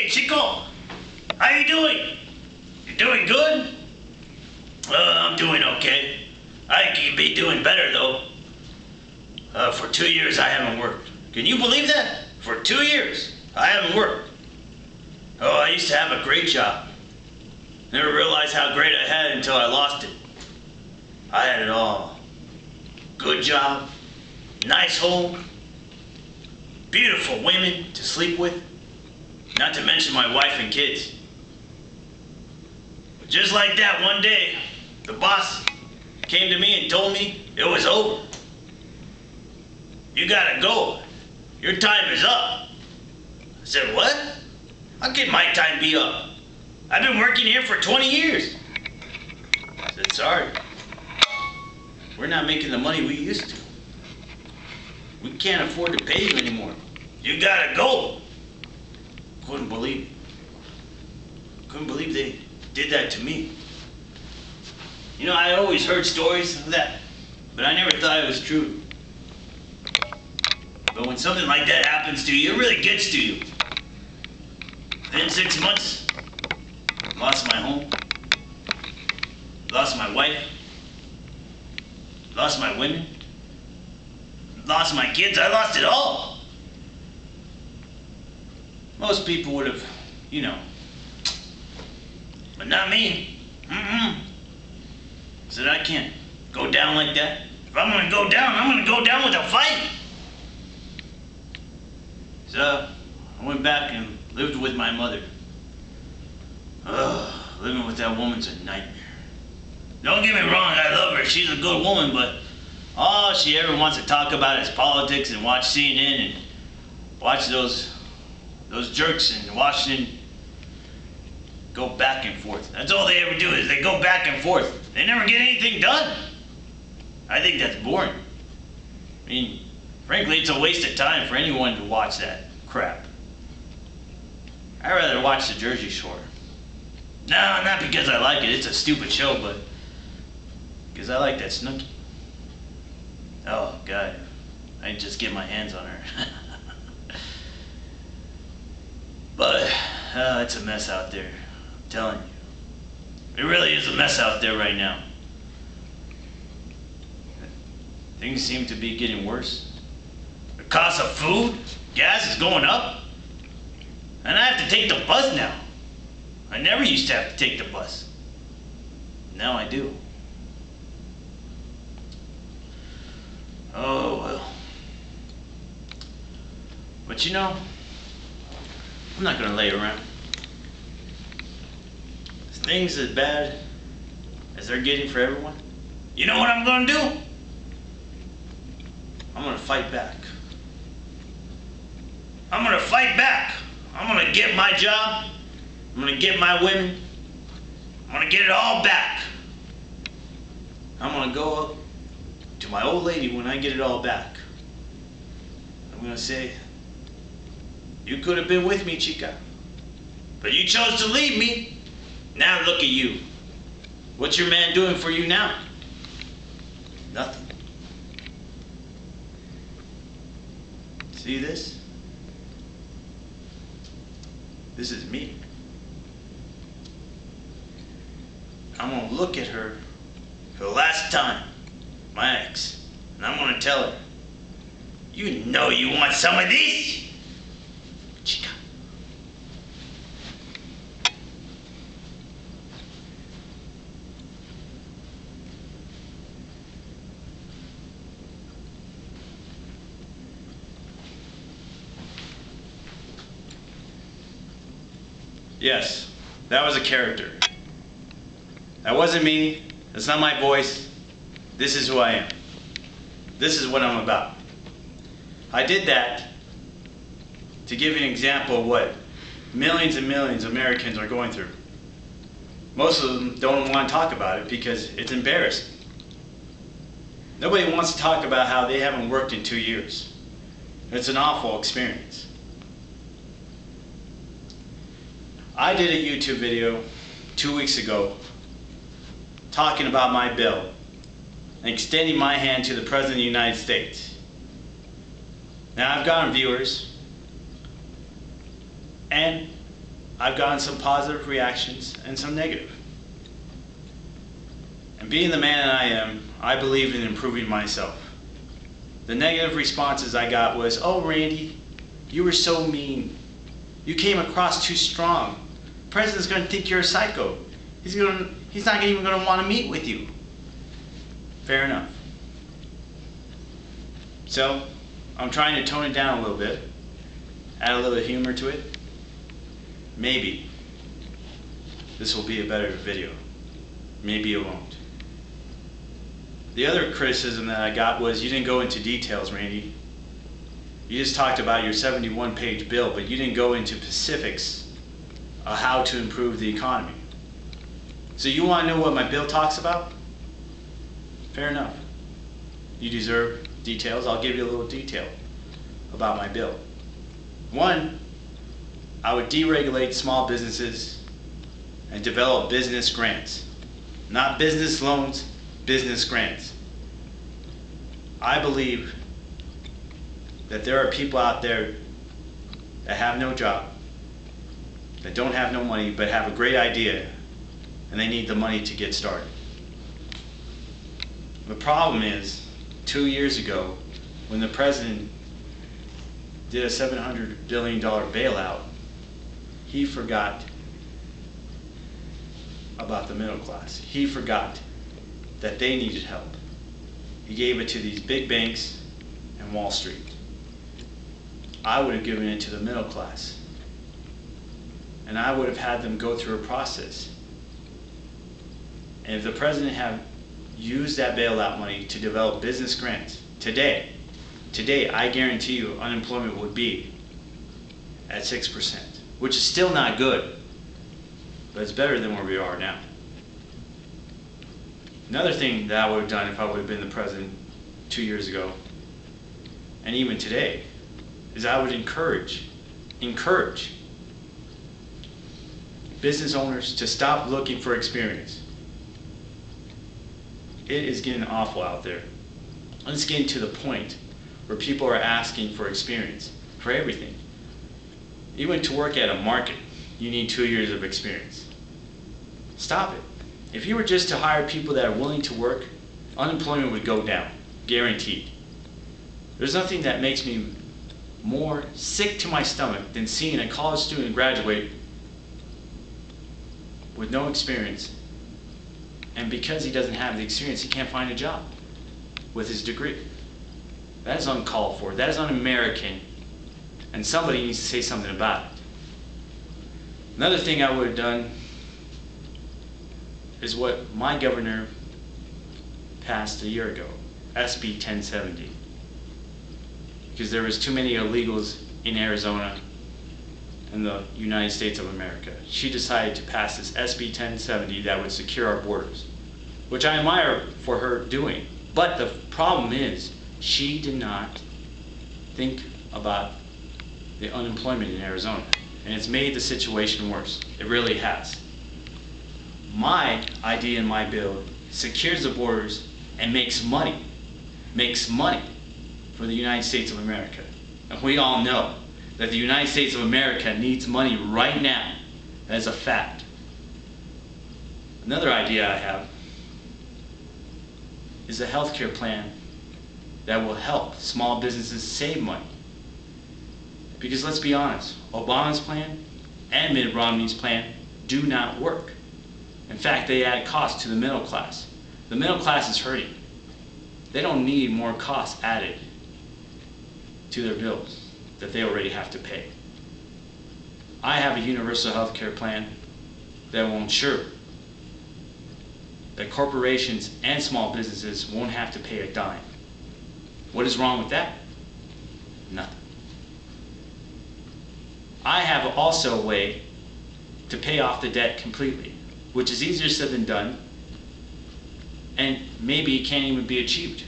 Hey, Chico, how you doing? You doing good? I'm doing okay. I could be doing better though. For 2 years I haven't worked. Can you believe that? For 2 years I haven't worked. Oh, I used to have a great job. Never realized how great I had it until I lost it. I had it all. Good job, nice home, beautiful women to sleep with, not to mention my wife and kids. But just like that, one day, the boss came to me and told me it was over. You gotta go. Your time is up. I said, what? How can my time be up? I've been working here for 20 years. I said, sorry. We're not making the money we used to. We can't afford to pay you anymore. You gotta go. Couldn't believe it. Couldn't believe they did that to me. You know, I always heard stories of that, but I never thought it was true. But when something like that happens to you, it really gets to you. Within 6 months, lost my home, lost my wife, lost my women, lost my kids. I lost it all. Most people would have, you know, but not me. Said I can't go down like that. If I'm gonna go down, I'm gonna go down with a fight. So I went back and lived with my mother. Living with that woman's a nightmare. Don't get me wrong, I love her. She's a good woman, but all she ever wants to talk about is politics and watch CNN and watch those jerks in Washington go back and forth. That's all they ever do, is they go back and forth. They never get anything done. I think that's boring. I mean, frankly, it's a waste of time for anyone to watch that crap. I'd rather watch the Jersey Shore. No, not because I like it. It's a stupid show, but because I like that Snooki. Oh, God. I can just get my hands on her. But it's a mess out there. I'm telling you. It really is a mess out there right now. Things seem to be getting worse. The cost of food, gas is going up. And I have to take the bus now. I never used to have to take the bus. Now I do. Oh, well. But you know, I'm not going to lay around. If things as bad as they're getting for everyone, you know what I'm going to do? I'm going to fight back. I'm going to fight back. I'm going to get my job. I'm going to get my women. I'm going to get it all back. I'm going to go up to my old lady when I get it all back. I'm going to say, you could have been with me, chica, but you chose to leave me. Now look at you. What's your man doing for you now? Nothing. See this? This is me. I'm going to look at her for the last time, my ex, and I'm going to tell her, you know you want some of these? Chica. Yes, that was a character. That wasn't me. That's not my voice. This is who I am. This is what I'm about. I did that to give you an example of what millions and millions of Americans are going through. Most of them don't want to talk about it because it's embarrassing. Nobody wants to talk about how they haven't worked in 2 years. It's an awful experience. I did a YouTube video 2 weeks ago talking about my bill and extending my hand to the President of the United States. Now I've gotten viewers, and I've gotten some positive reactions and some negative. And being the man that I am, I believe in improving myself. The negative responses I got was, "Oh, Randy, you were so mean. You came across too strong. The president's going to think you're a psycho. He's not even going to want to meet with you." Fair enough. So, I'm trying to tone it down a little bit, add a little humor to it. Maybe this will be a better video. Maybe it won't. The other criticism that I got was, "You didn't go into details, Randy. You just talked about your 71-page bill, but you didn't go into specifics of how to improve the economy." So you want to know what my bill talks about? Fair enough. You deserve details. I'll give you a little detail about my bill. One, I would deregulate small businesses and develop business grants. Not business loans, business grants. I believe that there are people out there that have no job, that don't have no money, but have a great idea, and they need the money to get started. The problem is, 2 years ago, when the president did a $700 billion bailout, he forgot about the middle class. He forgot that they needed help. He gave it to these big banks and Wall Street. I would have given it to the middle class. And I would have had them go through a process. And if the president had used that bailout money to develop business grants, today, I guarantee you unemployment would be at 6%, which is still not good, but it's better than where we are now. Another thing that I would have done if I would have been the president 2 years ago, and even today, is I would encourage business owners to stop looking for experience. It is getting awful out there. It's getting to the point where people are asking for experience for everything. Even to work at a market, you need 2 years of experience. Stop it. If you were just to hire people that are willing to work, unemployment would go down, guaranteed. There's nothing that makes me more sick to my stomach than seeing a college student graduate with no experience, and because he doesn't have the experience, he can't find a job with his degree. That is uncalled for. That is un-American, and somebody needs to say something about it. Another thing I would have done is what my governor passed a year ago, SB 1070. Because there was too many illegals in Arizona and the United States of America. She decided to pass this SB 1070 that would secure our borders, which I admire for her doing. But the problem is, she did not think about the unemployment in Arizona, and it's made the situation worse. It really has. My idea in my bill secures the borders and makes money for the United States of America. And we all know that the United States of America needs money right now. That is a fact. Another idea I have is a healthcare plan that will help small businesses save money. Because let's be honest, Obama's plan and Mitt Romney's plan do not work. In fact, they add cost to the middle class. The middle class is hurting. They don't need more costs added to their bills that they already have to pay. I have a universal health care plan that will ensure that corporations and small businesses won't have to pay a dime. What is wrong with that? Nothing. I have also a way to pay off the debt completely, which is easier said than done, and maybe it can't even be achieved.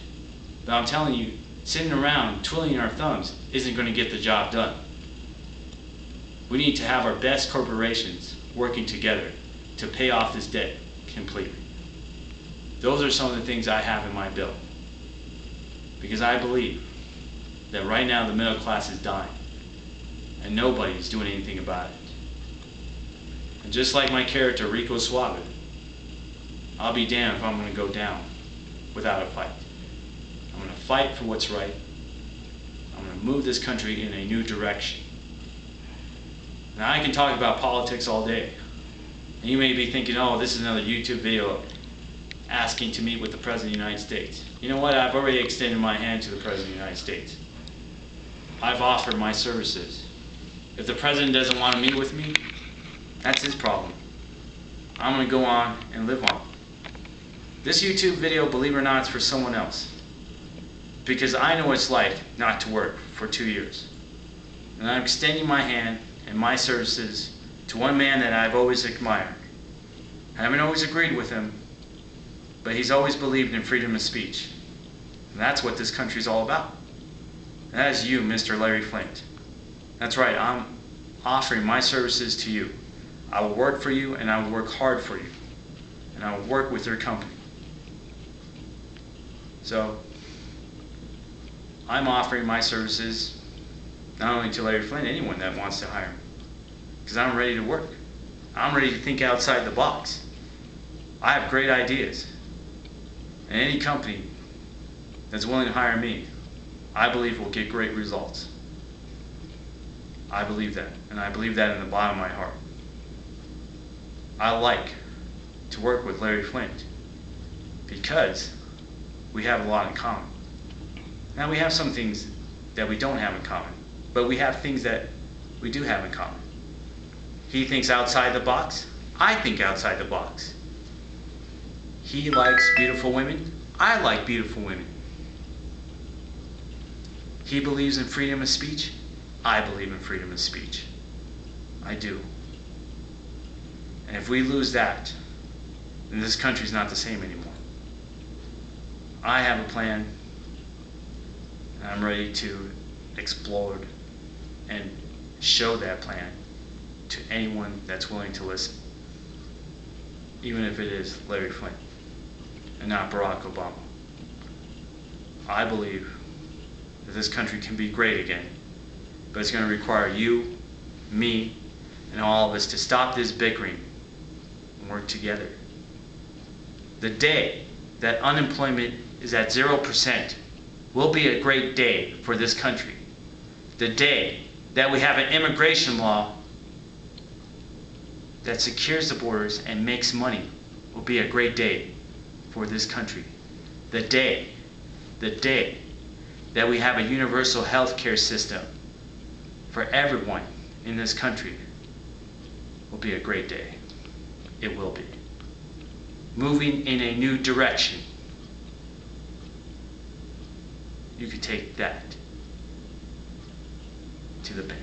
But I'm telling you, sitting around twiddling our thumbs isn't going to get the job done. We need to have our best corporations working together to pay off this debt completely. Those are some of the things I have in my bill. Because I believe that right now the middle class is dying, and nobody's doing anything about it. And just like my character Rico Suave, I'll be damned if I'm going to go down without a fight. I'm going to fight for what's right. I'm going to move this country in a new direction. Now I can talk about politics all day. And you may be thinking, oh, this is another YouTube video asking to meet with the President of the United States. You know what? I've already extended my hand to the President of the United States. I've offered my services. If the President doesn't want to meet with me, that's his problem. I'm going to go on and live on. This YouTube video, believe it or not, is for someone else. Because I know what it's like not to work for 2 years. And I'm extending my hand and my services to one man that I've always admired. I haven't always agreed with him, but he's always believed in freedom of speech. And that's what this country's all about. And that is you, Mr. Larry Flynt. That's right, I'm offering my services to you. I will work for you, and I will work hard for you. And I will work with your company. So, I'm offering my services not only to Larry Flynt, anyone that wants to hire me. Because I'm ready to work. I'm ready to think outside the box. I have great ideas. And any company that's willing to hire me, I believe will get great results. I believe that. And I believe that in the bottom of my heart. I like to work with Larry Flynt because we have a lot in common. Now we have some things that we don't have in common, but we have things that we do have in common. He thinks outside the box. I think outside the box. He likes beautiful women. I like beautiful women. He believes in freedom of speech. I believe in freedom of speech. I do. And if we lose that, then this country's not the same anymore. I have a plan, and I'm ready to explode and show that plan to anyone that's willing to listen. Even if it is Larry Flynt and not Barack Obama. I believe that this country can be great again, but it's going to require you, me, and all of us to stop this bickering and work together. The day that unemployment is at 0% will be a great day for this country. The day that we have an immigration law that secures the borders and makes money will be a great day for this country. The day that we have a universal health care system for everyone in this country will be a great day. It will be. Moving in a new direction. You could take that to the bank.